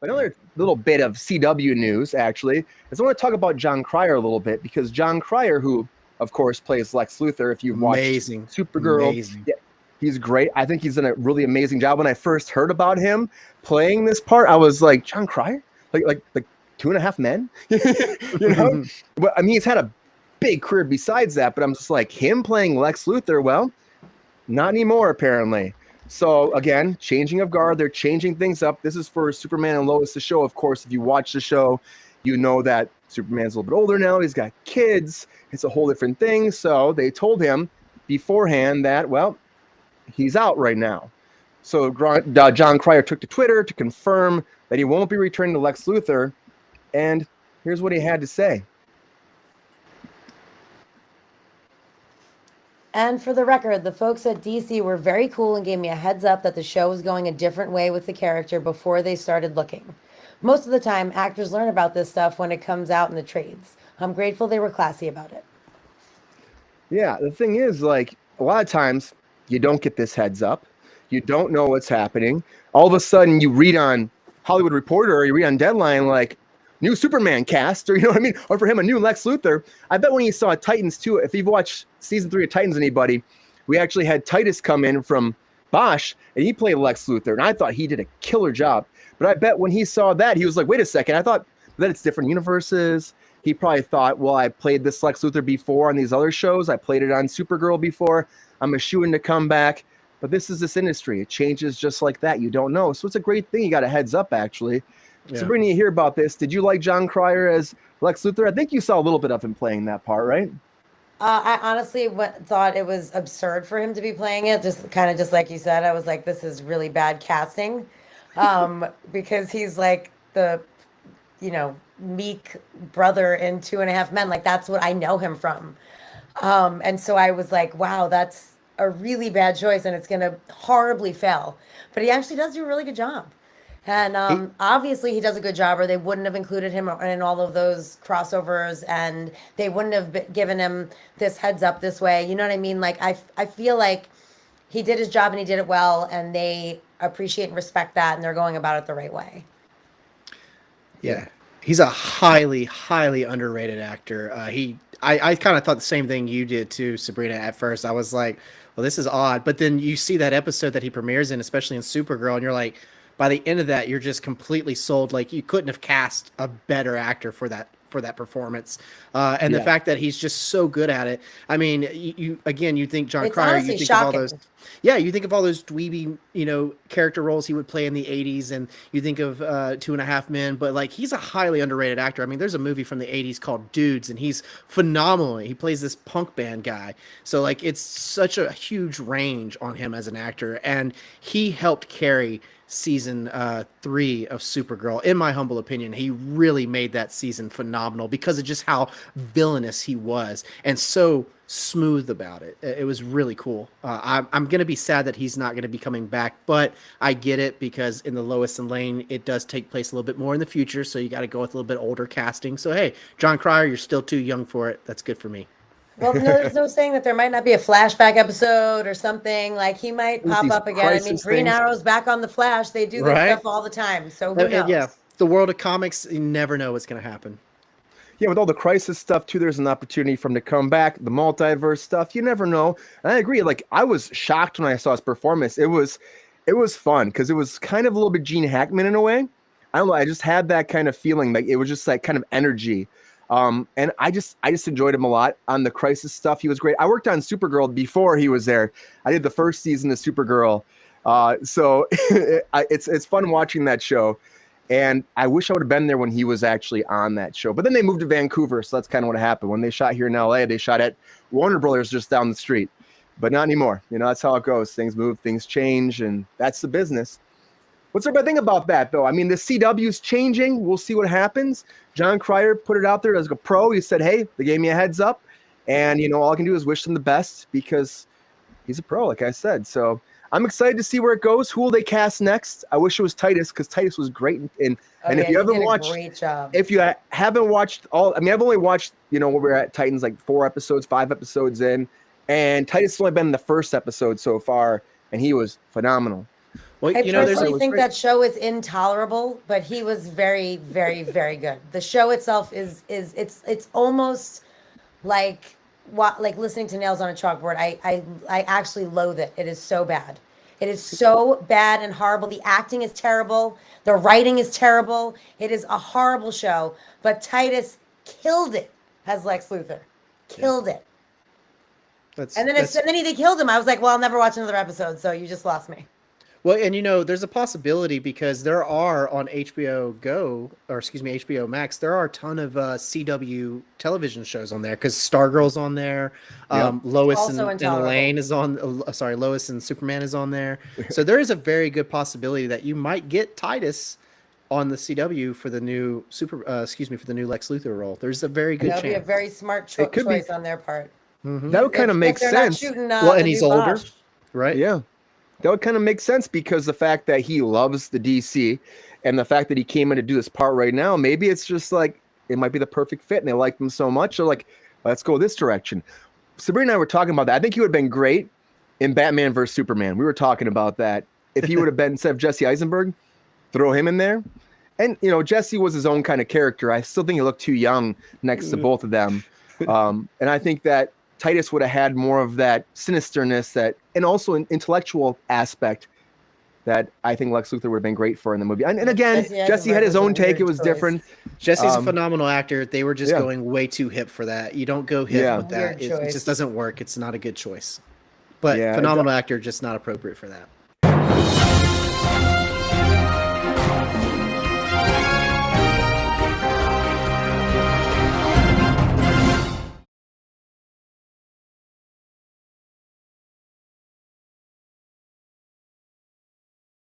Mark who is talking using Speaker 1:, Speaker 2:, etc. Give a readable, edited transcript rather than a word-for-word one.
Speaker 1: Another little bit of CW news, actually, is I want to talk about Jon Cryer a little bit, because Jon Cryer, who, of course, plays Lex Luthor, if you've watched Supergirl, yeah, he's great. I think he's done a really amazing job. When I first heard about him playing this part, I was like, Jon Cryer? Like 2.5 Men? You know? But I mean, he's had a big career besides that, but I'm just like, him playing Lex Luthor, well, not anymore, apparently. So again, changing of guard, they're changing things up. This is for Superman and Lois, the show. Of course, if you watch the show, you know that Superman's a little bit older now. He's got kids. It's a whole different thing. So they told him beforehand that, well, he's out right now. So Jon Cryer took to Twitter to confirm that he won't be returning to Lex Luthor. And here's what he had to say.
Speaker 2: And for the record, the folks at DC were very cool and gave me a heads up that the show was going a different way with the character before they started looking. Most of the time, actors learn about this stuff when it comes out in the trades. I'm grateful they were classy about it.
Speaker 1: Yeah, the thing is, like, a lot of times you don't get this heads up. You don't know what's happening. All of a sudden you read on Hollywood Reporter or you read on Deadline, like, new Superman cast, or you know what I mean? Or for him, a new Lex Luthor. I bet when you saw Titans too, if you've watched season 3 of Titans, anybody, we actually had Titus come in from Bosch and he played Lex Luthor. And I thought he did a killer job. But I bet when he saw that, he was like, wait a second, I thought that it's different universes. He probably thought, well, I played this Lex Luthor before on these other shows. I played it on Supergirl before. I'm a shoo-in to come back. But this is this industry. It changes just like that. You don't know. So it's a great thing. You got a heads up, actually. Yeah. Sabrina, you hear about this. Did you like Jon Cryer as Lex Luthor? I think you saw a little bit of him playing that part, right?
Speaker 2: I honestly thought it was absurd for him to be playing it. Just like you said, I was like, this is really bad casting. Because he's like the, meek brother in 2.5 Men. Like, that's what I know him from. And so I was like, wow, that's a really bad choice and it's going to horribly fail. But he actually does do a really good job. And obviously he does a good job, or they wouldn't have included him in all of those crossovers, and they wouldn't have given him this heads up this way. You know what I mean? Like, I feel like he did his job and he did it well, and they appreciate and respect that, and they're going about it the right way.
Speaker 3: Yeah. He's a highly, highly underrated actor. I kind of thought the same thing you did too, Sabrina, at first. I was like, well, this is odd. But then you see that episode that he premieres in, especially in Supergirl, and you're like, by the end of that, you're just completely sold. Like, you couldn't have cast a better actor for that performance. And the fact that he's just so good at it. I mean, you think Jon Cryer, you think
Speaker 2: shocking.
Speaker 3: of all those. Yeah, you think of all those dweeby, character roles he would play in the 80s, and you think of 2.5 Men, but like, he's a highly underrated actor. I mean, there's a movie from the 80s called Dudes, and he's phenomenal. He plays this punk band guy. So like, it's such a huge range on him as an actor, and he helped carry season 3 of Supergirl. In my humble opinion, he really made that season phenomenal because of just how villainous he was and so smooth about it. It was really cool. I'm going to be sad that he's not going to be coming back, but I get it, because in the Lois and Lane, it does take place a little bit more in the future, so you got to go with a little bit older casting. So hey, Jon Cryer, you're still too young for it. That's good for me.
Speaker 2: Well, no, there's no saying that there might not be a flashback episode or something. Like, he might pop up again. I mean, Green Arrow's back on the Flash. They do this stuff all the time. So who knows?
Speaker 3: Yeah, the world of comics, you never know what's going to happen.
Speaker 1: Yeah, with all the crisis stuff too, there's an opportunity for him to come back. The multiverse stuff, you never know. And I agree. Like, I was shocked when I saw his performance. It was fun because it was kind of a little bit Gene Hackman in a way. I don't know. I just had that kind of feeling. Like, it was just like kind of energy. And I just enjoyed him a lot on the crisis stuff. He was great. I worked on Supergirl before he was there. I did the first season of Supergirl. So it's fun watching that show. And I wish I would have been there when he was actually on that show. But then they moved to Vancouver, so that's kind of what happened. When they shot here in LA, they shot at Warner Brothers just down the street. But not anymore. That's how it goes. Things move, things change, and that's the business. What's everybody think about that, though? I mean, the CW's changing. We'll see what happens. Jon Cryer put it out there as a pro. He said, hey, they gave me a heads up. And, all I can do is wish them the best because he's a pro, like I said. So I'm excited to see where it goes. Who will they cast next? I wish it was Titus, because Titus was great. And if you haven't watched,
Speaker 2: great job.
Speaker 1: If you haven't watched I've only watched, where we're at Titans, like 5 episodes in. And Titus has only been in the first episode so far, and he was phenomenal.
Speaker 3: Well,
Speaker 2: I
Speaker 3: you know, there's
Speaker 2: personally
Speaker 1: was
Speaker 2: think
Speaker 1: great.
Speaker 2: that show is intolerable, but he was very, very, very good. The show itself is it's almost like what like listening to nails on a chalkboard. I actually loathe it. It is so bad. It is so bad and horrible. The acting is terrible. The writing is terrible. It is a horrible show. But Titus killed it as Lex Luthor. Killed it. And then they killed him. I was like, well, I'll never watch another episode. So you just lost me.
Speaker 3: well, and you know, there's a possibility because there are on HBO Go, or excuse me, HBO Max, there are a ton of CW television shows on there because Stargirl's on there, Lois
Speaker 2: Also
Speaker 3: and
Speaker 2: intolerable.
Speaker 3: Elaine is on. Sorry, Lois and Superman is on there. So there is a very good possibility that you might get Titus on the CW for the new for the new Lex Luthor role. There's a very good
Speaker 2: That would be a
Speaker 3: chance.
Speaker 2: very smart
Speaker 1: It could be.
Speaker 2: choice on their part.
Speaker 1: That would kind of make
Speaker 2: If they're not
Speaker 1: sense.
Speaker 2: shooting,
Speaker 3: Well,
Speaker 2: the
Speaker 3: and he's
Speaker 2: new
Speaker 3: older,
Speaker 2: Bosch.
Speaker 3: right?
Speaker 1: Yeah. That would kind of make sense because the fact that he loves the DC and the fact that he came in to do this part right now, maybe it's just like it might be the perfect fit and they like him so much. They're like, let's go this direction. Sabrina and I were talking about that. I think he would have been great in Batman versus Superman. We were talking about that. If he would have been instead of Jesse Eisenberg, throw him in there. And, you know, Jesse was his own kind of character. I still think he looked too young next to both of them. And I think that Titus would have had more of that sinisterness and also an intellectual aspect that I think Lex Luthor would have been great for in the movie. And again, Jesse had his own take. It was different.
Speaker 3: Jesse's a phenomenal actor. They were just going way too hip for that. You don't go hip with that.
Speaker 2: Weird
Speaker 3: It
Speaker 2: choice.
Speaker 3: just doesn't work. It's not a good choice. But
Speaker 1: Yeah,
Speaker 3: phenomenal actor, just not appropriate for that.